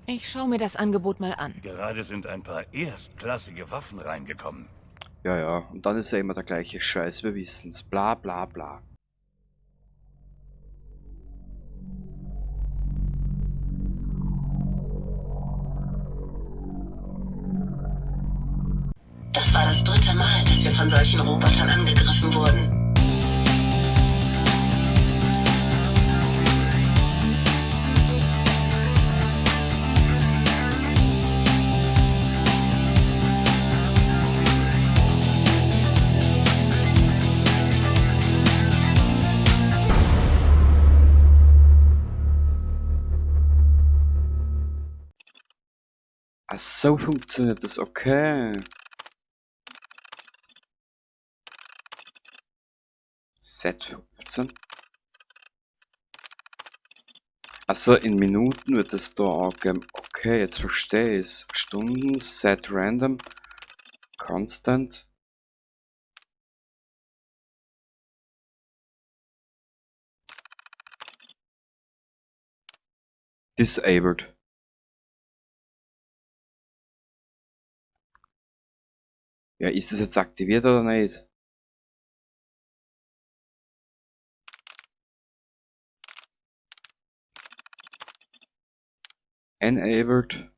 Ich schaue mir das Angebot mal an. Gerade sind ein paar erstklassige Waffen reingekommen. Ja, ja. Und dann ist ja immer der gleiche Scheiß. Wir wissen's. Bla bla bla. Das war das 3. Mal, dass wir von solchen Robotern angegriffen wurden. Ach, so funktioniert das. Okay. Z15. Also in Minuten wird es da angegeben. Okay, jetzt verstehe ich's. Stunden, set random, constant. Disabled. Ja, ist es jetzt aktiviert oder nicht? Enabled.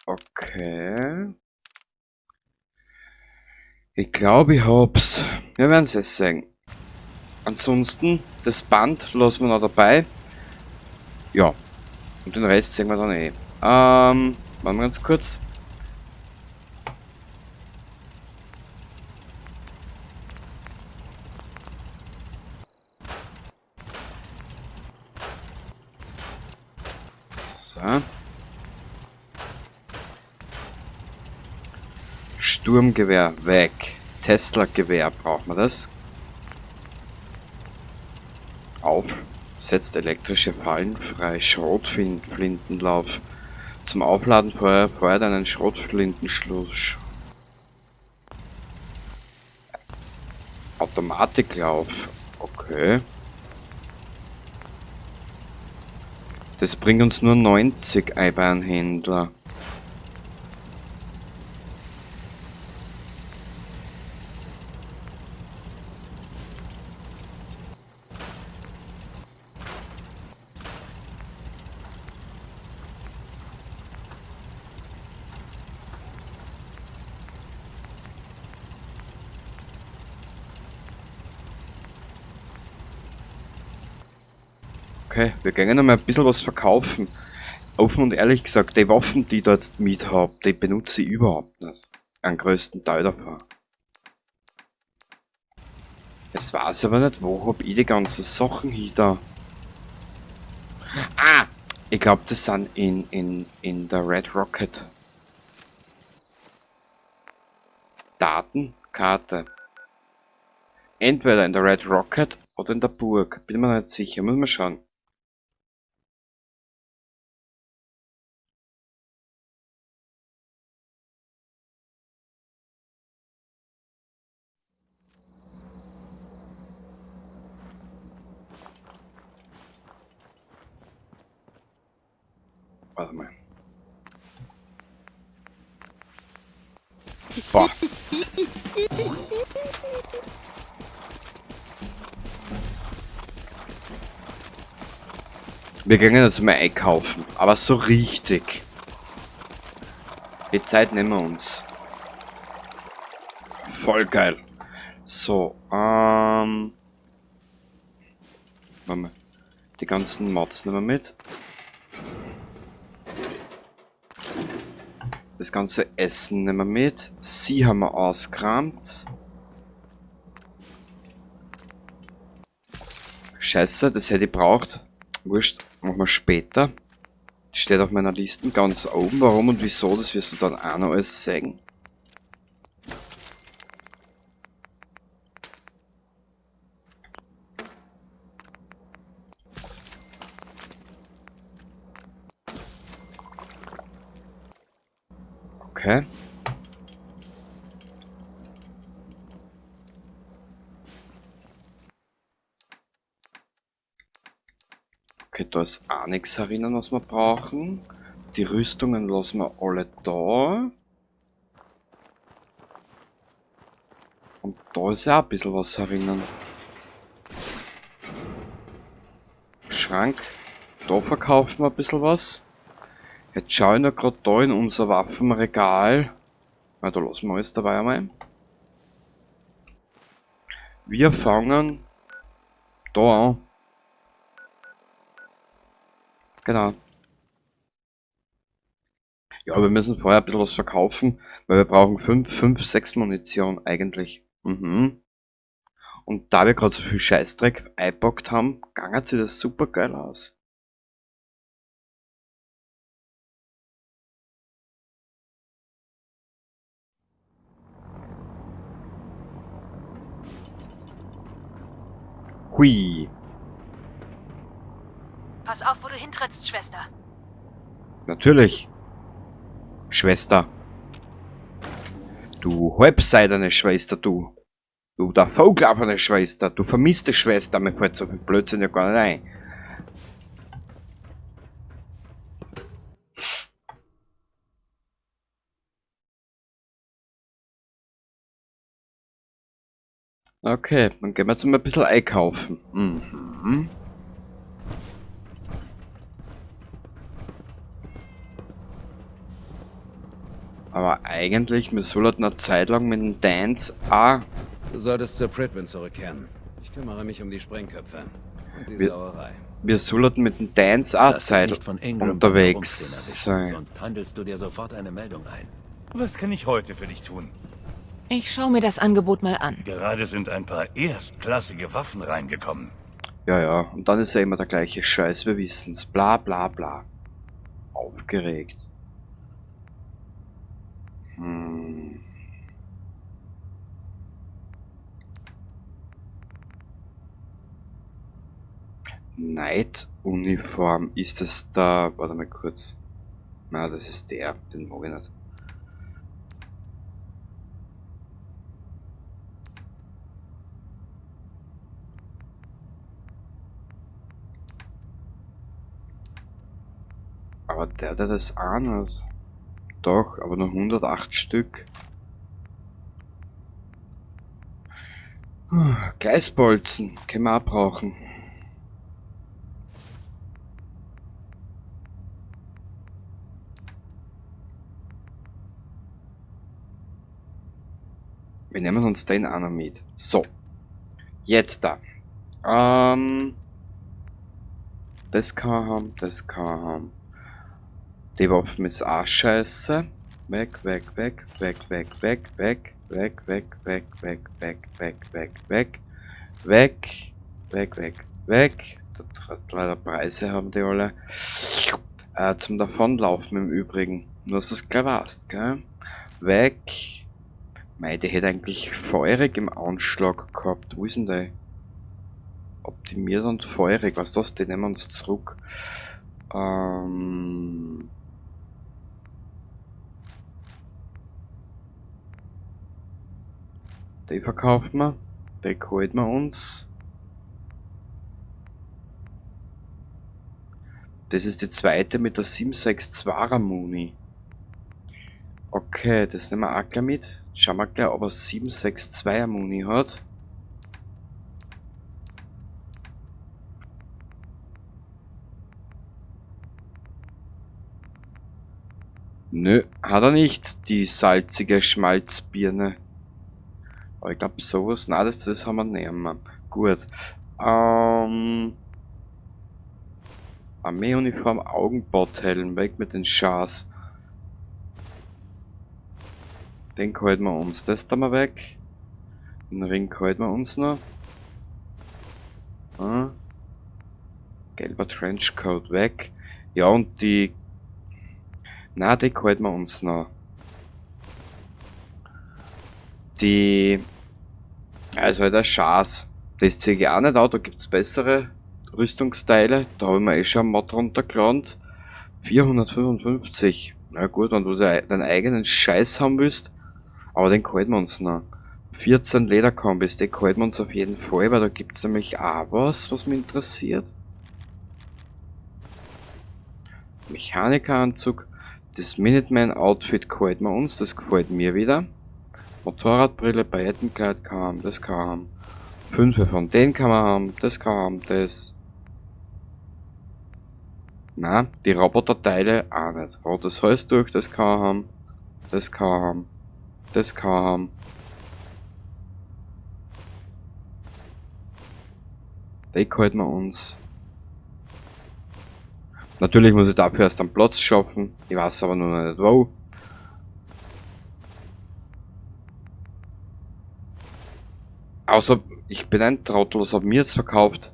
Okay. Ich glaube, ich hab's. Wir werden es sehen. Ansonsten, das Band lassen wir noch dabei. Ja. Und den Rest sehen wir dann eh. Warten wir ganz kurz. So. Sturmgewehr weg. Tesla-Gewehr braucht man das. Auf. Setzt elektrische Fallen frei. Schrotflintenlauf. Zum Aufladen feuert einen Schrotflintenschluss. Automatiklauf. Okay. Das bringt uns nur 90 Eibahnhändler. Okay, wir gehen noch mal ein bisschen was verkaufen. Offen und ehrlich gesagt, die Waffen, die ich da jetzt mit habe, die benutze ich überhaupt nicht. Am größten Teil davon. Es weiß aber nicht, wo hab ich die ganzen Sachen hier da. Ah! Ich glaube, das sind in der Red Rocket. Datenkarte. Entweder in der Red Rocket oder in der Burg. Bin mir nicht sicher, muss man schauen. Warte mal. Boah. Wir gehen jetzt mal einkaufen, aber so richtig. Die Zeit nehmen wir uns. Voll geil. So, warte mal. Die ganzen Mods nehmen wir mit. Das ganze Essen nehmen wir mit. Sie haben wir ausgerammt. Scheiße, das hätte ich braucht. Wurscht, machen wir später. Das steht auf meiner Liste ganz oben. Warum und wieso, das wirst du dann auch noch alles sehen. Okay. Okay, da ist auch nichts erinnern, was wir brauchen. Die Rüstungen lassen wir alle da. Und da ist ja auch ein bisschen was erinnern. Schrank. Da verkaufen wir ein bisschen was. Jetzt schaue ich noch gerade da in unser Waffenregal. Na, da lassen wir alles dabei einmal. Wir fangen da an. Genau. Ja, wir müssen vorher ein bisschen was verkaufen, weil wir brauchen 6 Munition eigentlich. Und da wir gerade so viel Scheißdreck eingepackt haben, gangert sich das super geil aus. Hui. Pass auf, wo du hintrittst, Schwester. Natürlich. Schwester. Du halbseidene Schwester, du. Du der vogelabene Schwester. Du vermisste Schwester. Mir fällt so viel Blödsinn ja gar nicht ein. Okay, dann gehen wir jetzt mal ein bisschen einkaufen. Aber eigentlich, wir sollten eine Zeit lang mit dem Dance auch. Du solltest zur Pridman zurückkehren. Ich kümmere mich um die Sprengköpfe und die Sauerei. Wir sollten mit dem Dance auch Lass dich Zeit nicht von Ingram unterwegs beim Rumstehen erwischen, sein. sonst handelst du dir sofort eine Meldung ein. Was kann ich heute für dich tun? Ich schaue mir das Angebot mal an. Gerade sind ein paar erstklassige Waffen reingekommen. Ja, ja, und dann ist ja immer der gleiche Scheiß, wir wissen's. Bla bla bla. Aufgeregt. Night-Uniform, ist es da... Warte mal kurz. Na, das ist der, den mag ich nicht. Aber der das auch nicht. Doch, aber nur 108 Stück. Gleisbolzen können wir auch brauchen. Wir nehmen uns den auch noch mit. So. Jetzt da. Das kann haben, das kann haben. Die Waffen ist auch scheiße. Weg, weg, weg, weg, weg, weg, weg, weg, weg, weg, weg, weg, weg, weg, weg, weg, weg, weg, weg. Leider Preise haben die alle. Zum Davonlaufen im Übrigen. Nur dass du es gleich weißt, gell? Weg. Mei, die hätte eigentlich feurig im Anschlag gehabt. Wo ist denn der? Optimiert und feurig. Was ist das? Die nehmen wir uns zurück. Die verkaufen wir. Die holen wir uns. Das ist die zweite mit der 762er Muni. Okay, das nehmen wir auch gleich mit. Schauen wir gleich, ob er 762er Muni hat. Nö, hat er nicht, die salzige Schmalzbirne. Aber ich glaube sowas, nein, das haben wir nicht mehr. Gut. Armeeuniform, Augenbordhelm, weg mit den Schars. Den halten wir uns, das da mal weg. Den Ring halten wir uns noch. Gelber Trenchcoat weg. Ja, und die... Na, die halten wir uns noch. Die... Also halt der Schars. Das ziehe ich auch nicht aus, da gibt es bessere Rüstungsteile. Da haben wir eh schon einen Mod runtergeladen. 455. Na gut, wenn du deinen eigenen Scheiß haben willst, aber den halten wir uns noch. 14 Lederkombis, die halten wir uns auf jeden Fall, weil da gibt es nämlich auch was mich interessiert. Mechanikeranzug, das Minuteman-Outfit halten wir uns, das gefällt mir wieder. Motorradbrille, Paillettenkleid kann man haben, das kann man haben. 5 von denen kann man haben, das kann man haben, das. Na, die Roboterteile auch nicht. Rotes Halstuch, das kann man haben, das kann man haben, das kann man haben. Die halten wir uns. Natürlich muss ich dafür erst einen Platz schaffen, ich weiß aber noch nicht wo. Außer ich bin ein Trottel, was hat mir jetzt verkauft?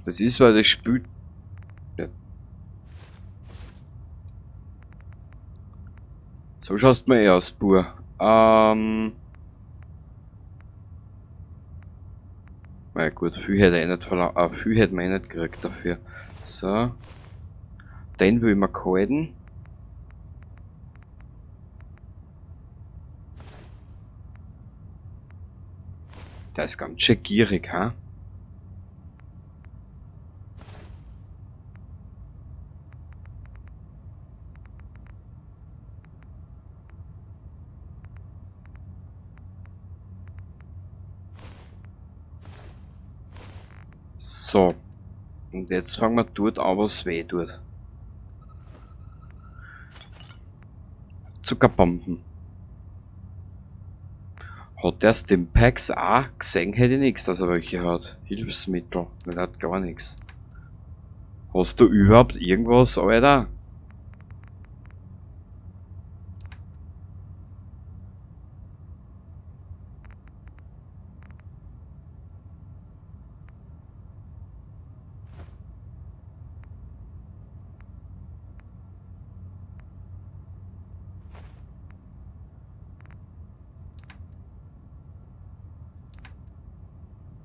Das ist, weil das spielt. Ja. So schaust du mir eh aus, Bur. Na gut, viel hätte ich nicht verlangt, viel hätte man eh nicht gekriegt dafür. So. Den will ich mir halten. Der ist ganz schön gierig, ha? So. Und jetzt fangen wir dort an, was weh tut. Zuckerbomben. Hat der Stimpaks auch? Gesehen hätte ich nichts, dass er welche hat. Hilfsmittel. Der hat gar nichts. Hast du überhaupt irgendwas, Alter?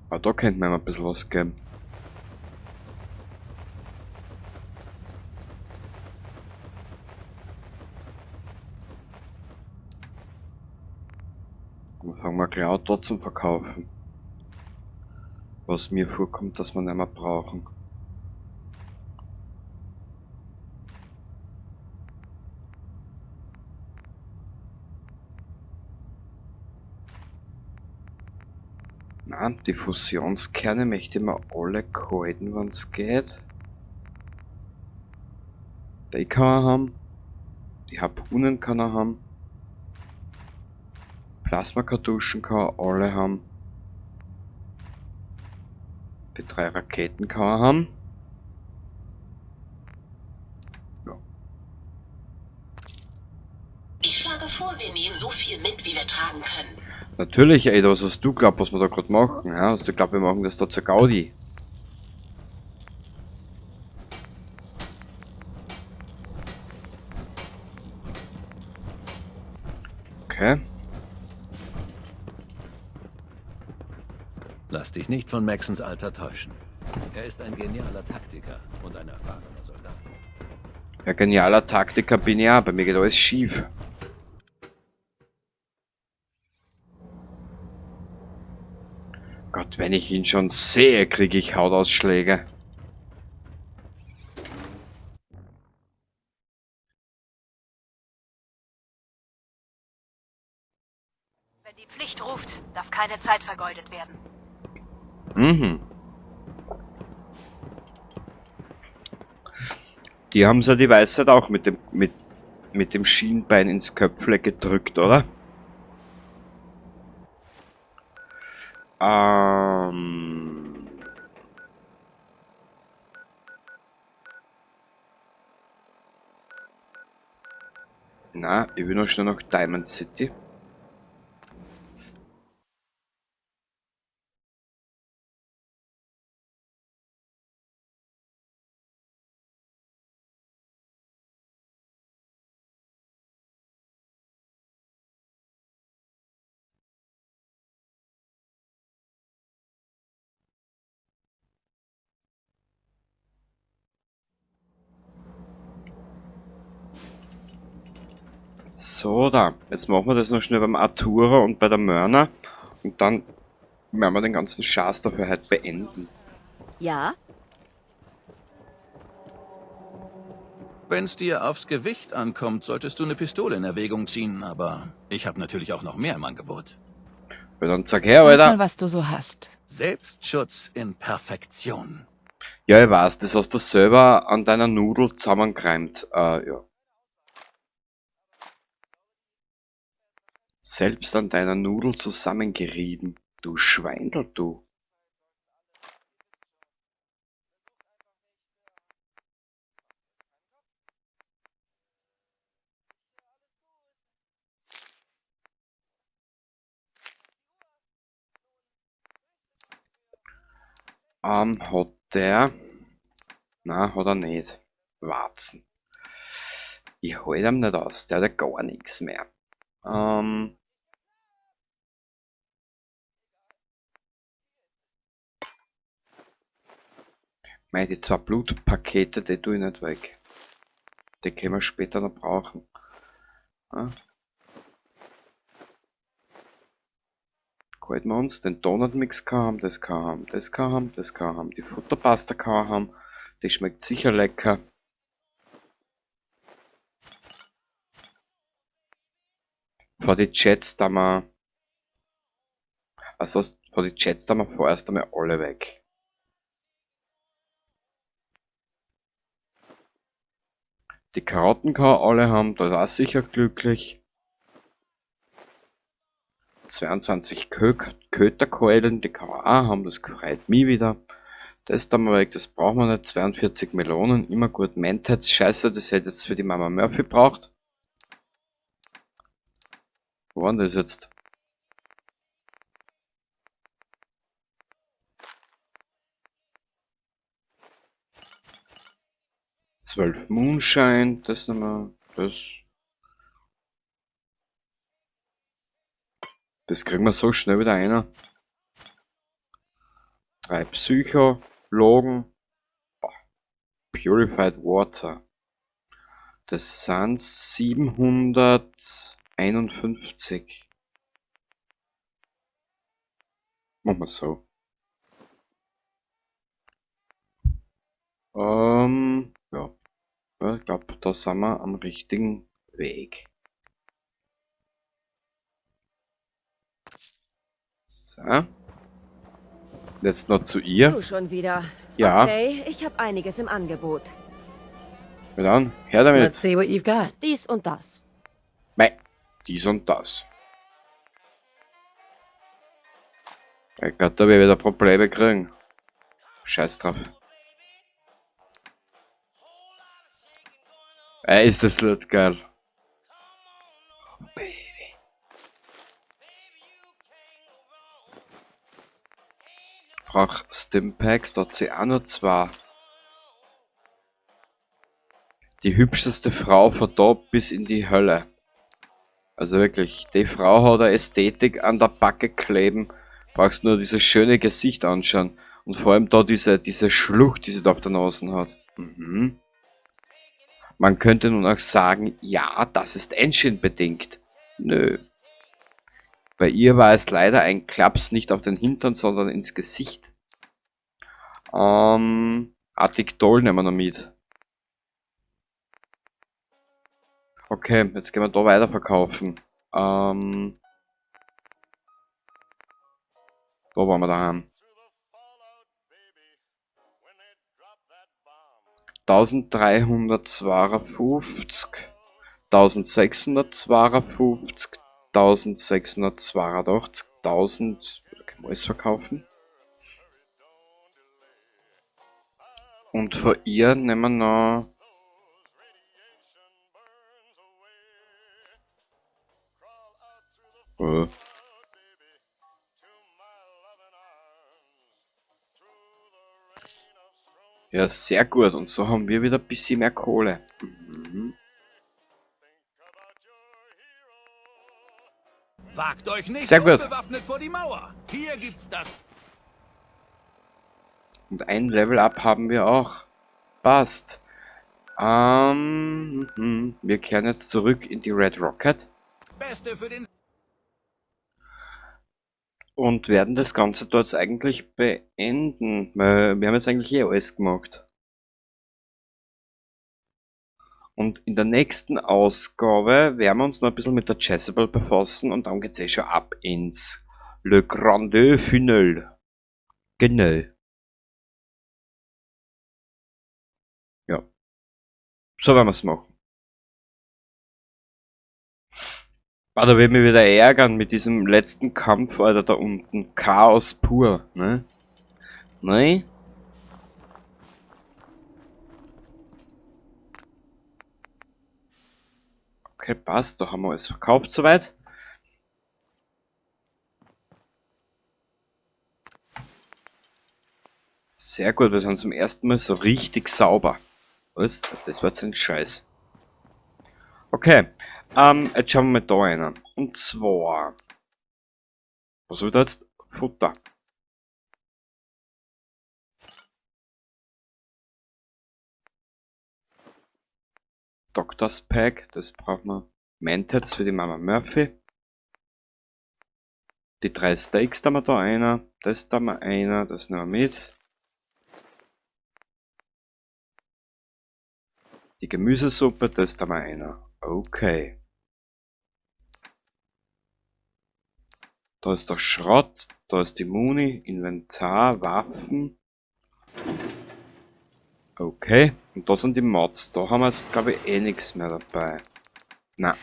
Aber da könnte man ihm ein bisschen was geben. Dann fangen wir gleich auch dort zum Verkaufen. Was mir vorkommt, dass wir nicht mehr brauchen. Na, die Fusionskerne möchte ich mir alle halten, wenn es geht. Die kann er haben. Die Harpunen kann er haben. Plasmakartuschen kann er alle haben. Die 3 Raketen kann er haben. Ja. Ich schlage vor, wir nehmen so viel mit, wie wir tragen können. Natürlich, ey, was hast du glaubt, was wir da gerade machen? Ja? Hast du glaubt, wir machen das da zur Gaudi? Okay. Lass dich nicht von Maxons Alter täuschen. Er ist ein genialer Taktiker und ein erfahrener Soldat. Ja, genialer Taktiker bin ich auch. Bei mir geht alles schief. Gott, wenn ich ihn schon sehe, kriege ich Hautausschläge. Wenn die Pflicht ruft, darf keine Zeit vergeudet werden. Mhm. Die haben ja die Weisheit auch mit dem Schienbein ins Köpfle gedrückt, oder? Na, ich will noch schnell nach Diamond City. So, da. Jetzt machen wir das noch schnell beim Arturo und bei der Mörner. Und dann werden wir den ganzen Schatz dafür halt beenden. Ja? Wenn's dir aufs Gewicht ankommt, solltest du eine Pistole in Erwägung ziehen, aber ich habe natürlich auch noch mehr im Angebot. Weil dann sag her, Sag mal, Alter. was du so hast. Selbstschutz in Perfektion. Ja, ich weiß, das hast du selber an deiner Nudel zusammengereimt. Ja. Selbst an deiner Nudel zusammengerieben. Du Schweindel, du. Hat der... Na, hat er nicht. Warzen. Ich halte ihm nicht aus, der hat ja gar nichts mehr. Die 2 Blutpakete, die tue ich nicht weg. Die können wir später noch brauchen. Ja. Halten wir uns den Donutmix haben, das kann haben, das kann haben, das kann haben, die Futterpasta kann haben, die schmeckt sicher lecker. Vor die Chats da mal, also vor die Chats da mal vorerst einmal alle weg. Die Karotten kann alle haben, da ist auch sicher glücklich. 22 Köterkeulen, die kann man auch haben, das freut mich wieder. Das da mal weg, das brauchen wir nicht. 42 Melonen, immer gut. Mentats, scheiße, das hätte jetzt für die Mama Murphy braucht. Wo war denn das jetzt? Zwölf Moonshine, das nochmal, das kriegen wir so schnell wieder einer. 3 Psychologen. Purified Water. Das sind 751. Machen wir so. Ja. Ich glaube, da sind wir am richtigen Weg. So. Jetzt noch zu ihr. Du schon wieder. Ja. Okay, ich habe einiges im Angebot. Ja dann, her damit. Let's see what you've got. Dies und das. Mei, dies und das. Ich glaube, da werde ich wieder Probleme kriegen. Scheiß drauf. Ey, ist das nicht geil. Baby. Brauch Stimpaks, dort sie auch nur 2. Die hübscheste Frau von da bis in die Hölle. Also wirklich, die Frau hat eine Ästhetik an der Backe kleben. Brauchst nur dieses schöne Gesicht anschauen. Und vor allem da diese Schlucht, die sie da auf der Nase hat. Mhm. Man könnte nun auch sagen, ja, das ist Engine bedingt. Nö. Bei ihr war es leider ein Klaps nicht auf den Hintern, sondern ins Gesicht. Arctic-Doll nehmen wir noch mit. Okay, jetzt gehen wir da weiter verkaufen. Da waren wir daheim. 1352, 1652, 1682, 1000, kann man alles verkaufen. Und von ihr nehmen wir noch ja, sehr gut. Und so haben wir wieder ein bisschen mehr Kohle. Mhm. Wagt euch nicht Sehr gut. unbewaffnet vor die Mauer. Hier gibt's das. Und ein Level Up haben wir auch. Passt. Wir kehren jetzt zurück in die Red Rocket Beste für den... und werden das Ganze dort eigentlich beenden. Weil wir haben jetzt eigentlich alles gemacht. Und in der nächsten Ausgabe werden wir uns noch ein bisschen mit der Jezebel befassen und dann geht's schon ab ins Le Grande Finale. Genau. Ja. So werden wir's machen. Ah, da wird mich wieder ärgern mit diesem letzten Kampf, Alter, da unten. Chaos pur, ne? Nein? Okay, passt, da haben wir alles verkauft soweit. Sehr gut, wir sind zum ersten Mal so richtig sauber. Was? Das war jetzt ein Scheiß. Okay, jetzt schauen wir mal da rein. Und zwar... Was wird jetzt? Futter. Doctor's Pack, das brauchen wir. Mentats für die Mama Murphy. Die 3 Steaks da wir da einer. Das da wir einer, das nehmen wir mit. Die Gemüsesuppe, das da wir einer. Okay. Da ist der Schrott, da ist die Muni, Inventar, Waffen. Okay, und da sind die Mods. Da haben wir jetzt, glaube ich, eh nichts mehr dabei. Na.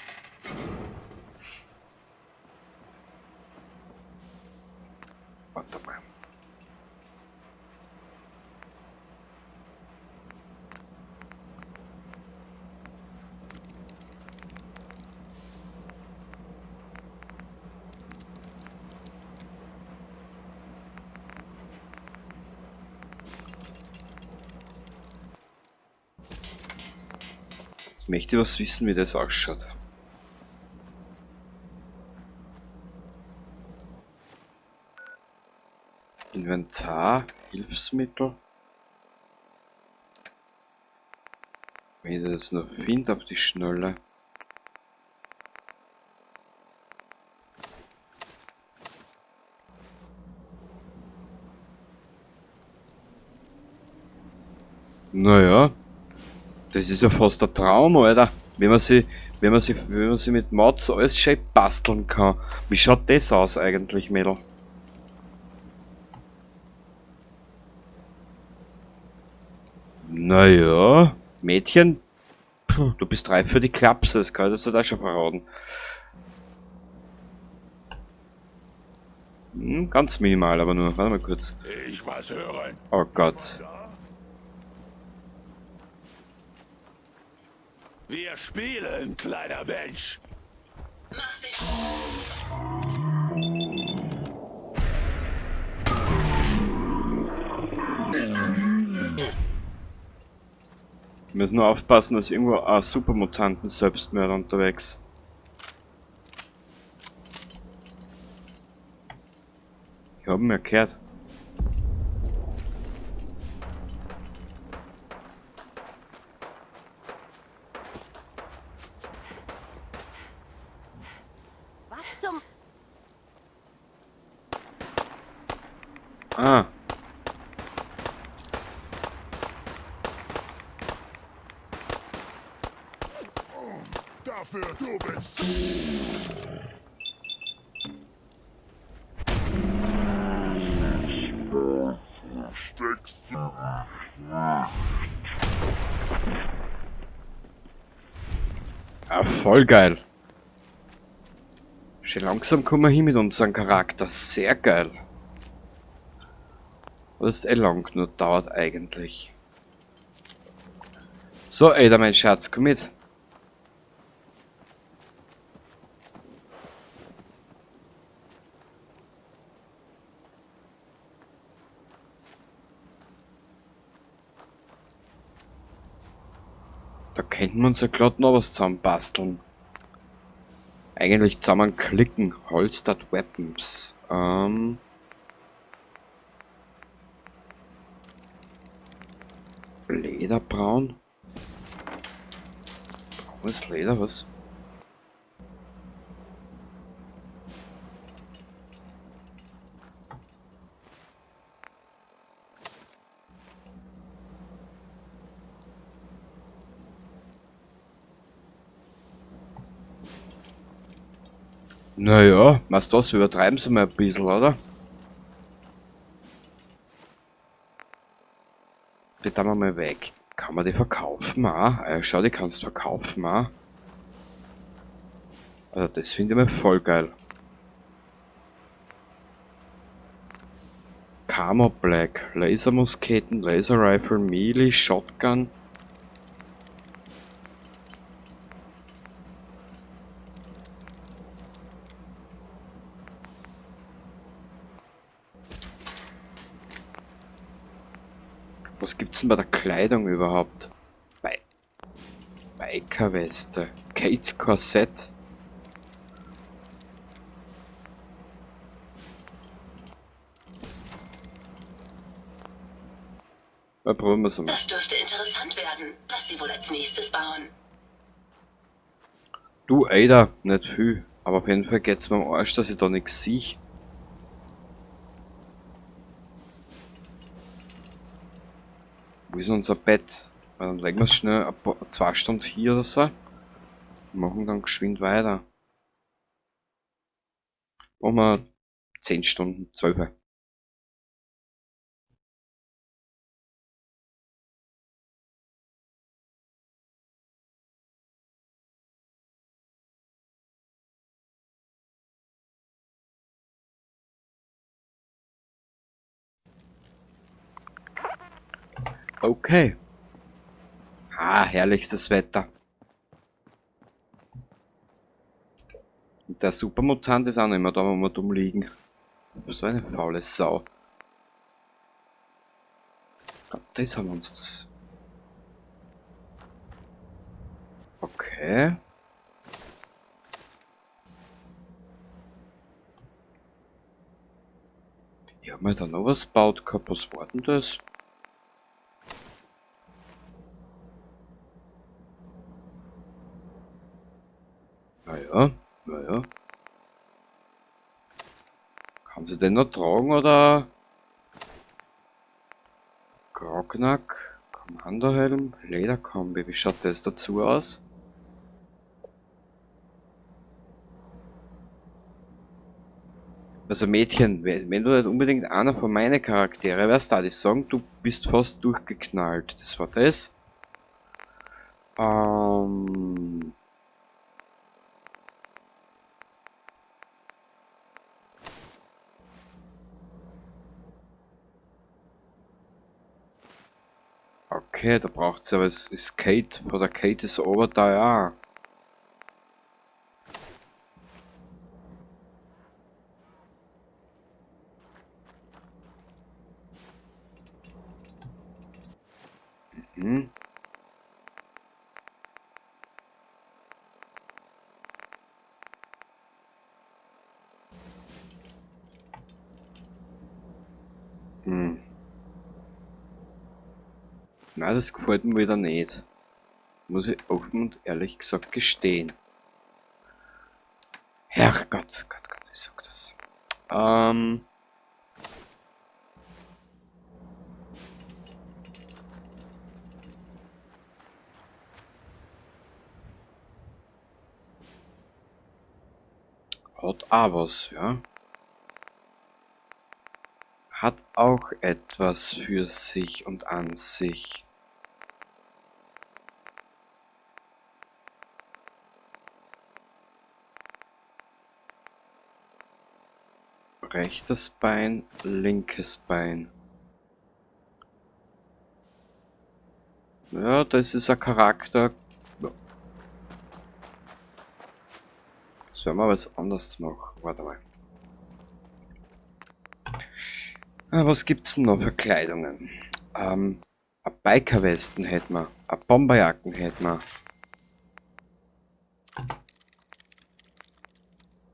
Warte mal. Jetzt möchte ich was wissen, wie das ausschaut. Inventar, Hilfsmittel. Wenn ich das jetzt noch finde auf die Schnelle. Naja. Das ist ja fast ein Traum, Alter. Wenn man sie mit Mods alles schön basteln kann. Wie schaut das aus eigentlich, Mädel? Naja, Mädchen, puh, du bist reif für die Klapse, das kann ich dir da schon verraten. Ganz minimal, aber nur. Warte mal kurz. Ich was hören. Oh Gott. Wir spielen, kleiner Mensch. Mach dich. Wir müssen nur aufpassen, dass irgendwo ein Supermutanten Selbstmörder unterwegs. Ich habe ihn ja gehört. Was zum... Ah. Dafür du bist. Ah, voll geil. Schon langsam kommen wir hin mit unserem Charakter. Sehr geil. Was lang nur dauert eigentlich. So, Ada, mein Schatz, komm mit. Da könnten wir uns ja gerade noch was zusammenbasteln. Eigentlich zusammenklicken. Holstered Weapons. Lederbraun. Was Leder, was? Naja, was das, übertreiben sie mal ein bisschen, oder? Die tun wir mal weg. Kann man die verkaufen auch? Ja, schau, die kannst du verkaufen auch. Also das finde ich mal voll geil. Camo Black, Lasermusketen, Laser Rifle, Melee, Shotgun. Was gibt's denn bei der Kleidung überhaupt? Bikerweste, Kates Korsett. Ja, probieren wir es mal. Das dürfte interessant werden, was sie wohl als nächstes bauen. Du, Ada, nicht viel. Aber auf jeden Fall geht's mir am Arsch, dass ich da nichts sehe. Wo ist unser Bett? Weil dann legen wir es schnell ein paar, 2 Stunden hier oder so. Und machen dann geschwind weiter. Machen wir 10 Stunden, 12. Okay. Ah, herrlichstes Wetter. Und der Supermutant ist auch nicht mehr da, wo wir dumm liegen. So eine faule Sau. Gott, das haben wir uns... Okay. Ich hab mir da noch was gebaut gehabt. Was war denn das? Naja, naja. Kann sie den noch tragen oder? Grognack, Kommandohelm, Lederkombi. Wie schaut das dazu aus? Also Mädchen, wenn du nicht unbedingt einer von meinen Charaktere wärst, da die sagen, du bist fast durchgeknallt. Das war das. Okay, da braucht sie aber es ist Kate, oder Kate ist over da, ja. Mhm. Hm. Na, das gefällt mir wieder nicht. Muss ich offen und ehrlich gesagt gestehen. Herrgott, Gott, Gott, ich sag das. Hat auch was, ja. Hat auch etwas für sich und an sich. Rechtes Bein, linkes Bein. Ja, das ist ein Charakter. Jetzt werden wir was anderes machen. Warte mal. Was gibt's denn noch für Kleidungen? Eine Bikerwesten hätten wir. Eine Bomberjacken hätten wir.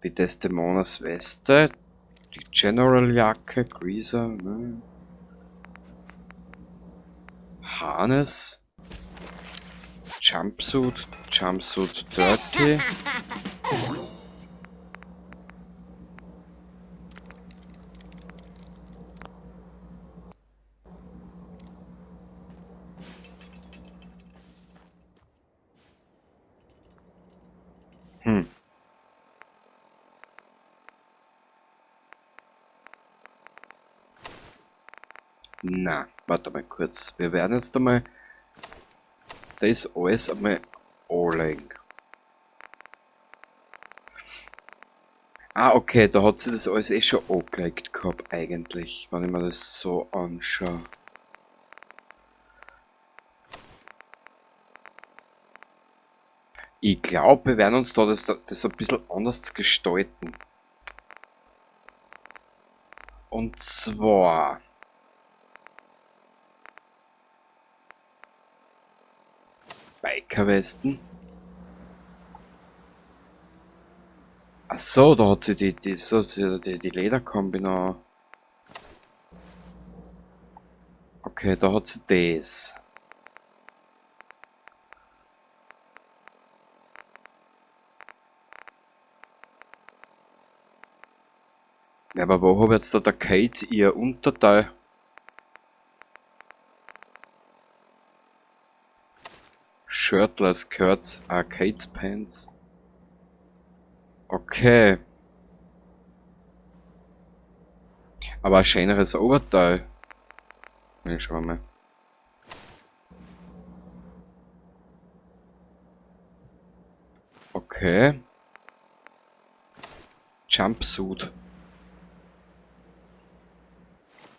Die Desdemonas Weste. Die General Jacke. Greaser. Ne? Harness. Jumpsuit, Jumpsuit Dirty. Na, warte mal kurz. Wir werden jetzt einmal das alles einmal anlegen. Ah, okay, da hat sie das alles eh schon angelegt gehabt, eigentlich, wenn ich mir das so anschaue. Ich glaube, wir werden uns da das ein bisschen anders gestalten. Und zwar... Bikerwesten. Ach so, da hat sie die Lederkombi noch. Okay, da hat sie das. Ja, aber wo habe jetzt da der Kate ihr Unterteil? Shirtless Skirts, Arcades Pants. Okay. Aber ein schöneres Oberteil. Ja, schauen wir mal. Okay. Jumpsuit.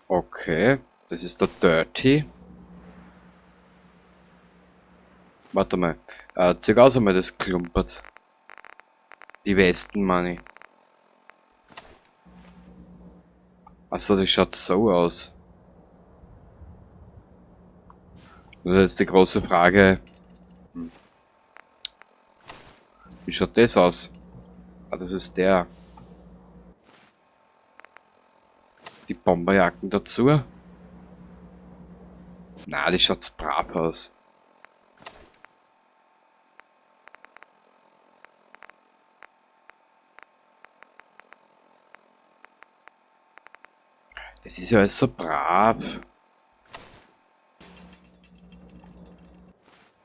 Okay. Das ist der Dirty. Warte mal. Zeig aus einmal das klumpert. Die Westen, meine ich. Achso, das schaut so aus. Das ist jetzt die große Frage. Wie schaut das aus? Ah, das ist der. Die Bomberjacken dazu. Na, die schaut brav aus. Das ist ja alles so brav.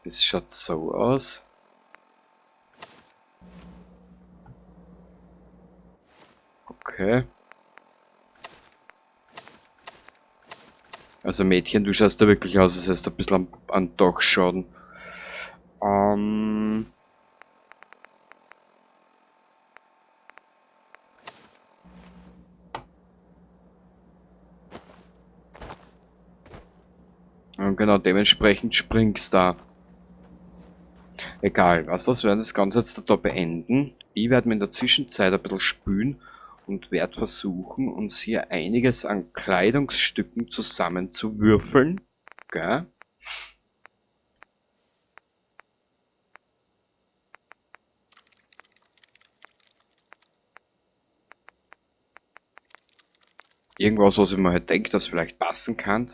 Das schaut so aus. Okay. Also Mädchen, du schaust da wirklich aus, als hättest du ein bisschen an Dachschaden. Und genau dementsprechend springst da. Egal, was das, wir werden das Ganze jetzt da beenden. Ich werde mir in der Zwischenzeit ein bisschen spülen und werde versuchen, uns hier einiges an Kleidungsstücken zusammenzuwürfeln. Gell? Irgendwas, was ich mir halt denke, das vielleicht passen kann.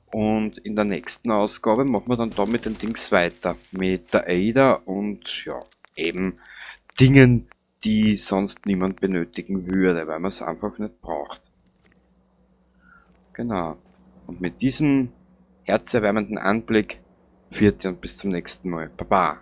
Und in der nächsten Ausgabe machen wir dann da mit den Dings weiter. Mit der Ada und ja, eben Dingen, die sonst niemand benötigen würde, weil man es einfach nicht braucht. Genau. Und mit diesem herzerwärmenden Anblick, vierte und bis zum nächsten Mal. Baba.